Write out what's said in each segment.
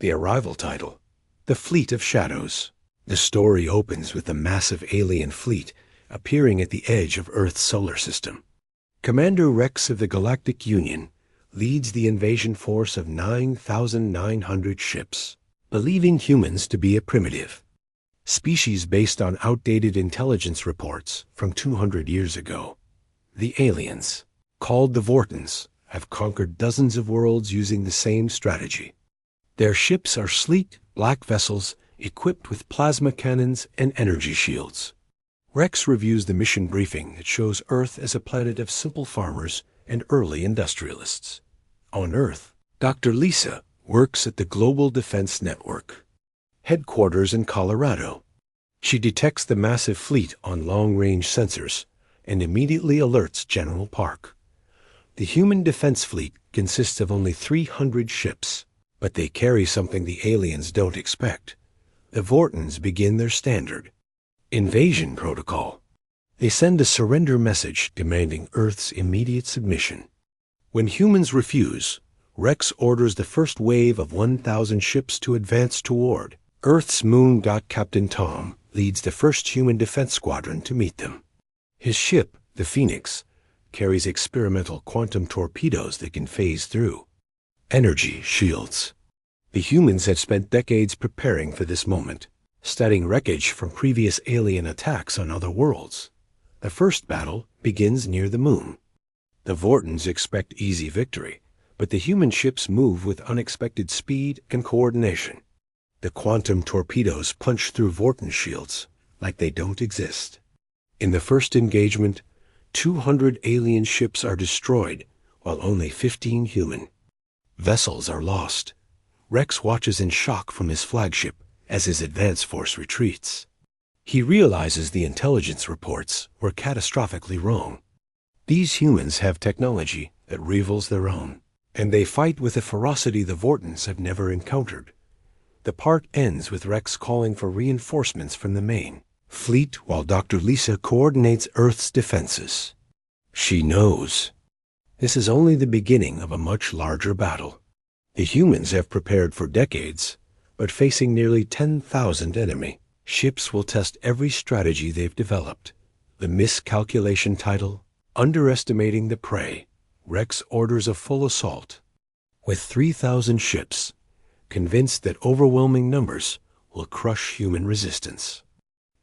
The arrival title, The Fleet of Shadows. The story opens with a massive alien fleet appearing at the edge of Earth's solar system. Commander Rex of the Galactic Union leads the invasion force of 9,900 ships, believing humans to be a primitive species based on outdated intelligence reports from 200 years ago. The aliens, called the Vortons, have conquered dozens of worlds using the same strategy. Their ships are sleek, black vessels equipped with plasma cannons and energy shields. Rex reviews the mission briefing that shows Earth as a planet of simple farmers and early industrialists. On Earth, Dr. Lisa works at the Global Defense Network, headquarters in Colorado. She detects the massive fleet on long-range sensors and immediately alerts General Park. The human defense fleet consists of only 300 ships, but they carry something the aliens don't expect. The Vortons begin their standard invasion protocol. They send a surrender message demanding Earth's immediate submission. When humans refuse, Rex orders the first wave of 1,000 ships to advance toward Earth's moon. Captain Tom leads the first human defense squadron to meet them. His ship, the Phoenix, carries experimental quantum torpedoes that can phase through energy shields. The humans have spent decades preparing for this moment, studying wreckage from previous alien attacks on other worlds. The first battle begins near the moon. The Vortons expect easy victory, but the human ships move with unexpected speed and coordination. The quantum torpedoes punch through Vorton shields like they don't exist. In the first engagement, 200 alien ships are destroyed, while only 15 human vessels are lost. Rex watches in shock from his flagship as his advance force retreats. He realizes the intelligence reports were catastrophically wrong. These humans have technology that rivals their own, and they fight with a ferocity the Vortons have never encountered. The part ends with Rex calling for reinforcements from the main fleet while Dr. Lisa coordinates Earth's defenses. She knows this is only the beginning of a much larger battle. The humans have prepared for decades, but facing nearly 10,000 enemy ships will test every strategy they've developed. The miscalculation title, Underestimating the Prey. Rex orders a full assault. With 3,000 ships, convinced that overwhelming numbers will crush human resistance.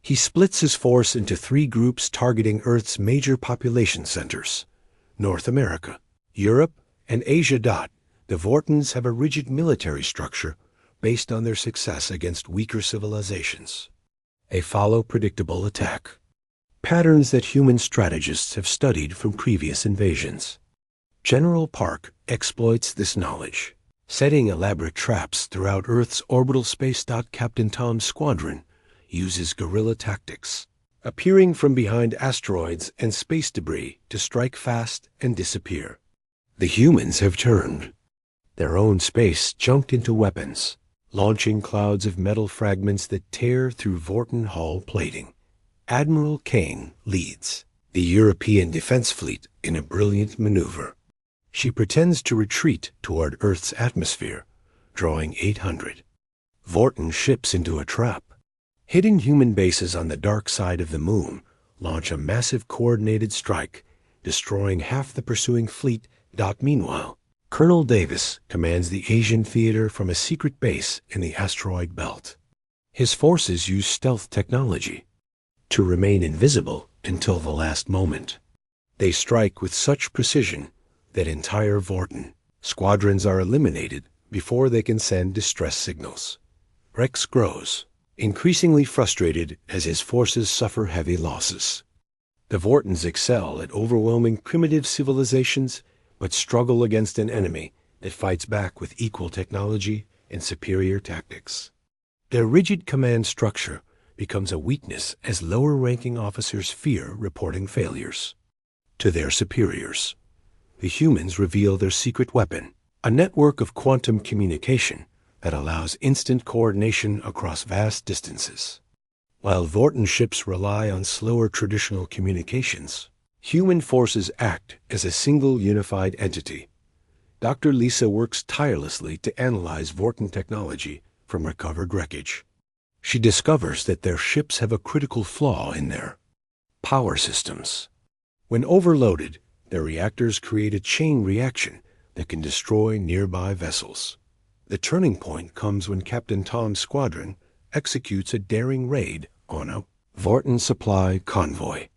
He splits his force into 3 groups targeting Earth's major population centers: North America, Europe, and Asia. The Vortons have a rigid military structure based on their success against weaker civilizations. They follow predictable attack patterns that human strategists have studied from previous invasions. General Park exploits this knowledge, setting elaborate traps throughout Earth's orbital space. Captain Tom's squadron uses guerrilla tactics, appearing from behind asteroids and space debris to strike fast and disappear. The humans have turned their own space junked into weapons, launching clouds of metal fragments that tear through Vorton hull plating. Admiral Kane leads the European defense fleet in a brilliant maneuver. She pretends to retreat toward Earth's atmosphere, drawing 800 Vorton ships into a trap. Hidden human bases on the dark side of the moon launch a massive coordinated strike, destroying half the pursuing fleet. Meanwhile, Colonel Davis commands the Asian theater from a secret base in the asteroid belt. His forces use stealth technology to remain invisible until the last moment. They strike with such precision that entire Vorton squadrons are eliminated before they can send distress signals. Rex grows, increasingly frustrated as his forces suffer heavy losses. The Vortons excel at overwhelming primitive civilizations, but struggle against an enemy that fights back with equal technology and superior tactics. Their rigid command structure becomes a weakness as lower-ranking officers fear reporting failures to their superiors. The humans reveal their secret weapon, a network of quantum communication that allows instant coordination across vast distances. While Vorton ships rely on slower traditional communications, human forces act as a single unified entity. Dr. Lisa works tirelessly to analyze Vorten technology from recovered wreckage. She discovers that their ships have a critical flaw in their power systems. When overloaded, their reactors create a chain reaction that can destroy nearby vessels. The turning point comes when Captain Tom's squadron executes a daring raid on a Vorten supply convoy.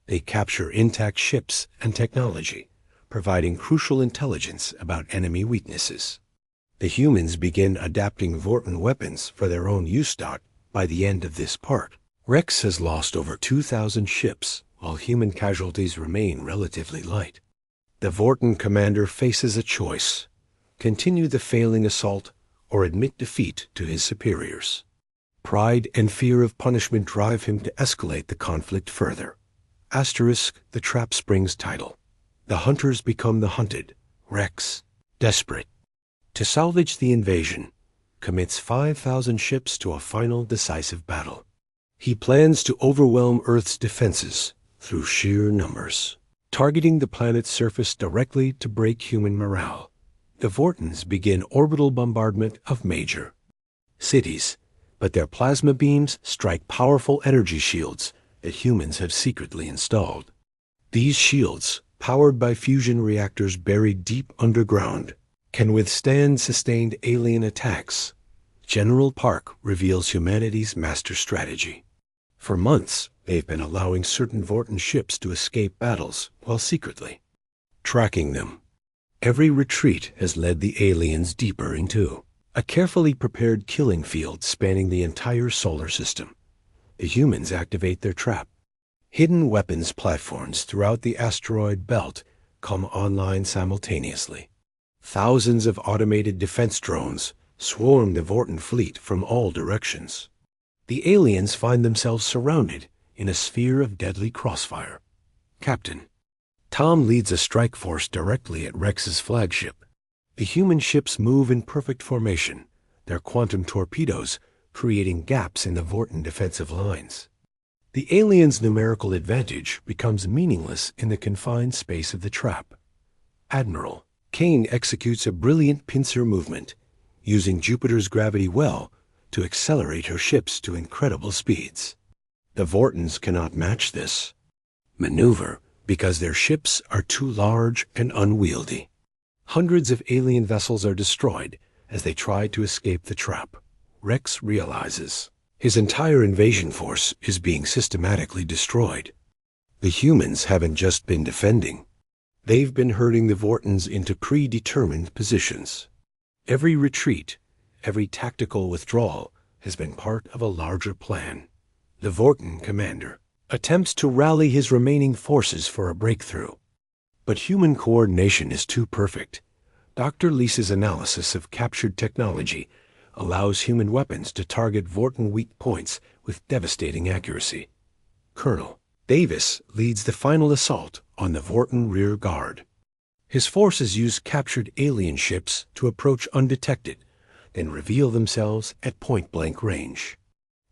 They capture intact ships and technology, providing crucial intelligence about enemy weaknesses. The humans begin adapting Vorten weapons for their own use. By the end of this part, Rex has lost over 2,000 ships, while human casualties remain relatively light. The Vorten commander faces a choice: continue the failing assault or admit defeat to his superiors. Pride and fear of punishment drive him to escalate the conflict further. * The Trap Springs title. The hunters become the hunted. Rex, desperate to salvage the invasion, commits 5,000 ships to a final decisive battle. He plans to overwhelm Earth's defenses through sheer numbers, targeting the planet's surface directly to break human morale. The Vortens begin orbital bombardment of major cities, but their plasma beams strike powerful energy shields that humans have secretly installed. These shields, powered by fusion reactors buried deep underground, can withstand sustained alien attacks. General Park reveals humanity's master strategy. For months, they've been allowing certain Vorten ships to escape battles while secretly tracking them. Every retreat has led the aliens deeper into a carefully prepared killing field spanning the entire solar system. The humans activate their trap. Hidden weapons platforms throughout the asteroid belt come online simultaneously. Thousands of automated defense drones swarm the Vorten fleet from all directions. The aliens find themselves surrounded in a sphere of deadly crossfire. Captain Tom leads a strike force directly at Rex's flagship. The human ships move in perfect formation, their quantum torpedoes creating gaps in the Vorten defensive lines. The aliens' numerical advantage becomes meaningless in the confined space of the trap. Admiral Kane executes a brilliant pincer movement, using Jupiter's gravity well to accelerate her ships to incredible speeds. The Vortens cannot match this maneuver because their ships are too large and unwieldy. Hundreds of alien vessels are destroyed as they try to escape the trap. Rex realizes his entire invasion force is being systematically destroyed. The humans haven't just been defending. They've been herding the Vortens into predetermined positions. Every retreat, every tactical withdrawal has been part of a larger plan. The Vorten commander attempts to rally his remaining forces for a breakthrough. But human coordination is too perfect. Dr. Lisa's analysis of captured technology allows human weapons to target Vorten weak points with devastating accuracy. Colonel Davis leads the final assault on the Vorten rear guard. His forces use captured alien ships to approach undetected, then reveal themselves at point-blank range.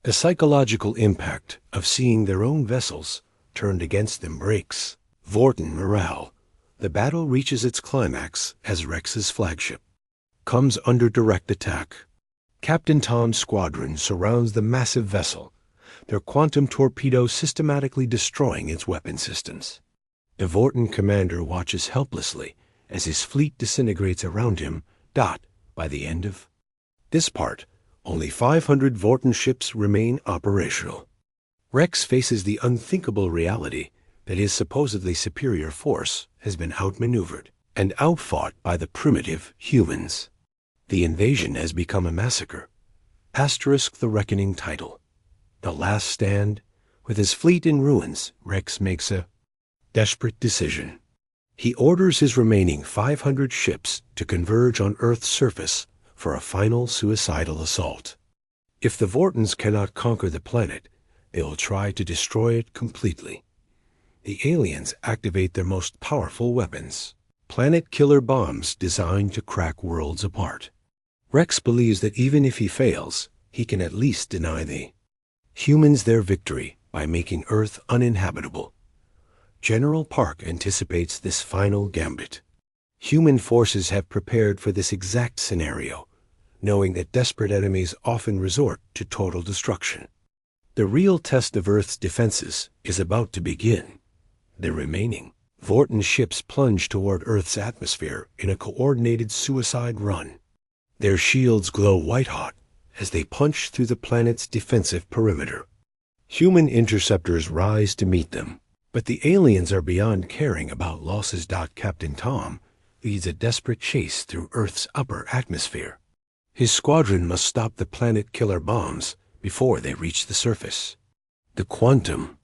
The psychological impact of seeing their own vessels turned against them breaks Vorten morale. The battle reaches its climax as Rex's flagship comes under direct attack. Captain Tom's squadron surrounds the massive vessel, their quantum torpedoes systematically destroying its weapon systems. The Vorten commander watches helplessly as his fleet disintegrates around him. By the end of this part, only 500 Vorten ships remain operational. Rex faces the unthinkable reality that his supposedly superior force has been outmaneuvered and outfought by the primitive humans. The invasion has become a massacre. The Reckoning title. The Last Stand. With his fleet in ruins, Rex makes a desperate decision. He orders his remaining 500 ships to converge on Earth's surface for a final suicidal assault. If the Vortens cannot conquer the planet, they will try to destroy it completely. The aliens activate their most powerful weapons, planet-killer bombs designed to crack worlds apart. Rex believes that even if he fails, he can at least deny the humans their victory by making Earth uninhabitable. General Park anticipates this final gambit. Human forces have prepared for this exact scenario, knowing that desperate enemies often resort to total destruction. The real test of Earth's defenses is about to begin. The remaining Vorten ships plunge toward Earth's atmosphere in a coordinated suicide run. Their shields glow white-hot as they punch through the planet's defensive perimeter. Human interceptors rise to meet them, but the aliens are beyond caring about losses. Captain Tom leads a desperate chase through Earth's upper atmosphere. His squadron must stop the planet-killer bombs before they reach the surface. The quantum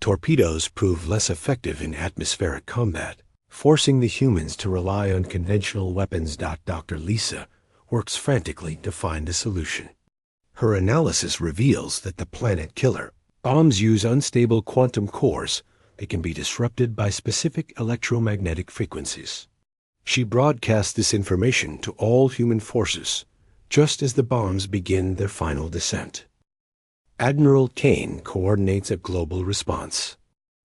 torpedoes prove less effective in atmospheric combat, forcing the humans to rely on conventional weapons. Dr. Lisa works frantically to find a solution. Her analysis reveals that the planet-killer bombs use unstable quantum cores that can be disrupted by specific electromagnetic frequencies. She broadcasts this information to all human forces, just as the bombs begin their final descent. Admiral Kane coordinates a global response.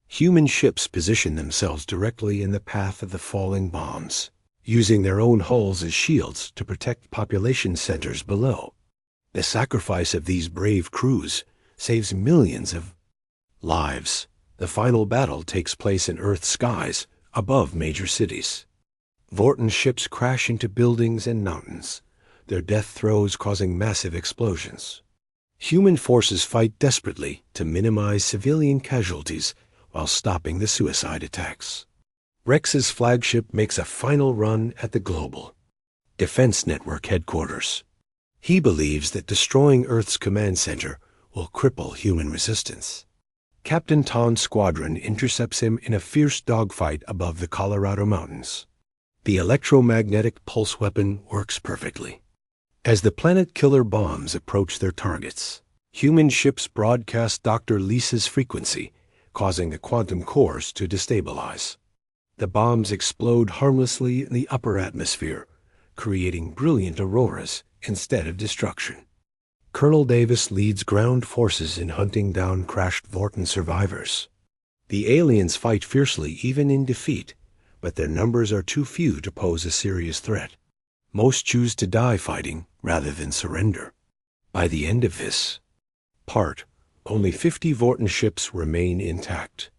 Human ships position themselves directly in the path of the falling bombs, using their own hulls as shields to protect population centers below. The sacrifice of these brave crews saves millions of lives. The final battle takes place in Earth's skies above major cities. Vorten ships crash into buildings and mountains, their death throes causing massive explosions. Human forces fight desperately to minimize civilian casualties while stopping the suicide attacks. Rex's flagship makes a final run at the Global Defense Network headquarters. He believes that destroying Earth's command center will cripple human resistance. Captain Ton's squadron intercepts him in a fierce dogfight above the Colorado Mountains. The electromagnetic pulse weapon works perfectly. As the planet-killer bombs approach their targets, human ships broadcast Dr. Lisa's frequency, causing the quantum cores to destabilize. The bombs explode harmlessly in the upper atmosphere, creating brilliant auroras instead of destruction. Colonel Davis leads ground forces in hunting down crashed Vorten survivors. The aliens fight fiercely even in defeat, but their numbers are too few to pose a serious threat. Most choose to die fighting rather than surrender. By the end of this part, only 50 Vorten ships remain intact.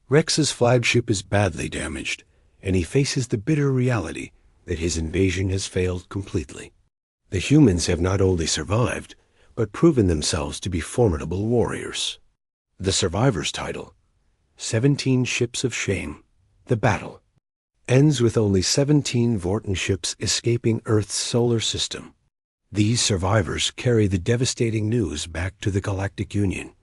Rex's flagship is badly damaged, and he faces the bitter reality that his invasion has failed completely. The humans have not only survived, but proven themselves to be formidable warriors. The survivor's title, 17 Ships of Shame. The battle ends with only 17 Vorten ships escaping Earth's solar system. These survivors carry the devastating news back to the Galactic Union.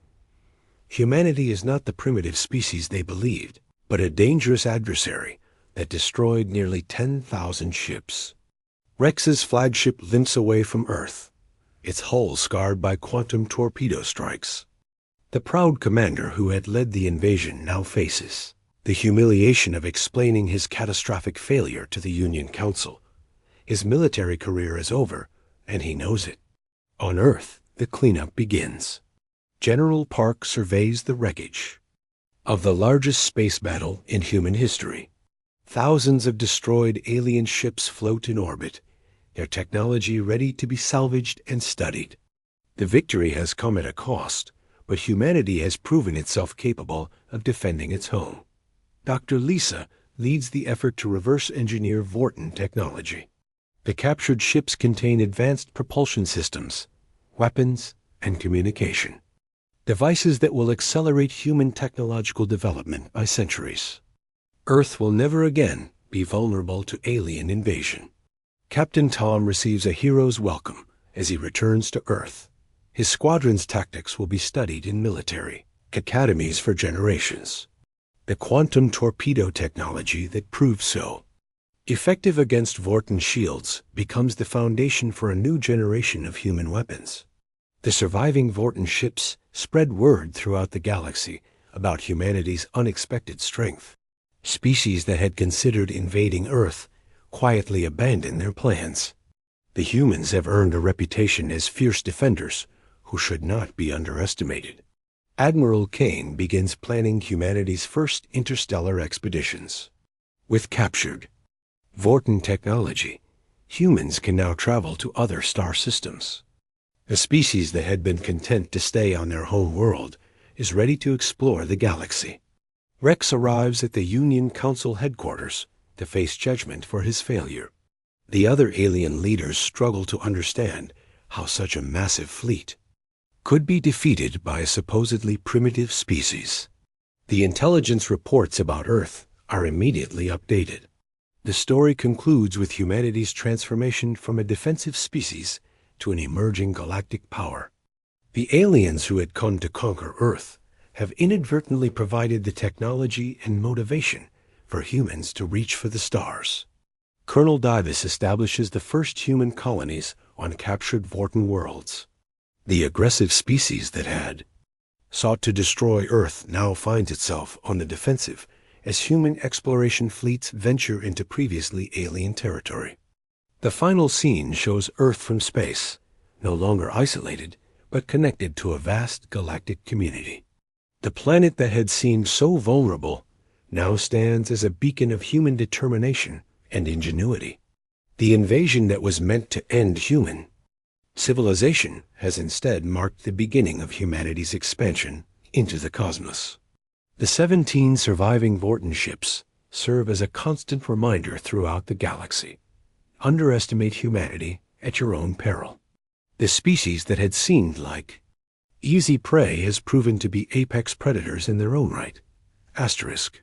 Humanity is not the primitive species they believed, but a dangerous adversary that destroyed nearly 10,000 ships. Rex's flagship limps away from Earth, its hull scarred by quantum torpedo strikes. The proud commander who had led the invasion now faces the humiliation of explaining his catastrophic failure to the Union Council. His military career is over, and he knows it. On Earth, the cleanup begins. General Park surveys the wreckage of the largest space battle in human history. Thousands of destroyed alien ships float in orbit, their technology ready to be salvaged and studied. The victory has come at a cost, but humanity has proven itself capable of defending its home. Dr. Lisa leads the effort to reverse engineer Vorten technology. The captured ships contain advanced propulsion systems, weapons, and communication. Devices that will accelerate human technological development by centuries. Earth will never again be vulnerable to alien invasion. Captain Tom receives a hero's welcome as he returns to Earth. His squadron's tactics will be studied in military academies for generations. The quantum torpedo technology that proves so effective against Vorten shields becomes the foundation for a new generation of human weapons. The surviving Vorten ships spread word throughout the galaxy about humanity's unexpected strength. Species that had considered invading Earth quietly abandoned their plans. The humans have earned a reputation as fierce defenders who should not be underestimated. Admiral Kane begins planning humanity's first interstellar expeditions. With captured Vorten technology. Humans can now travel to other star systems. A species that had been content to stay on their home world is ready to explore the galaxy. Rex arrives at the Union Council headquarters to face judgment for his failure. The other alien leaders struggle to understand how such a massive fleet could be defeated by a supposedly primitive species. The intelligence reports about Earth are immediately updated. The story concludes with humanity's transformation from a defensive species to an emerging galactic power. The aliens who had come to conquer Earth have inadvertently provided the technology and motivation for humans to reach for the stars. Colonel Davis establishes the first human colonies on captured Vorten worlds. The aggressive species that had sought to destroy Earth now finds itself on the defensive as human exploration fleets venture into previously alien territory. The final scene shows Earth from space, no longer isolated, but connected to a vast galactic community. The planet that had seemed so vulnerable now stands as a beacon of human determination and ingenuity. The invasion that was meant to end human civilization has instead marked the beginning of humanity's expansion into the cosmos. The 17 surviving Vorten ships serve as a constant reminder throughout the galaxy. Underestimate humanity at your own peril. The species that had seemed like easy prey has proven to be apex predators in their own right. Asterisk.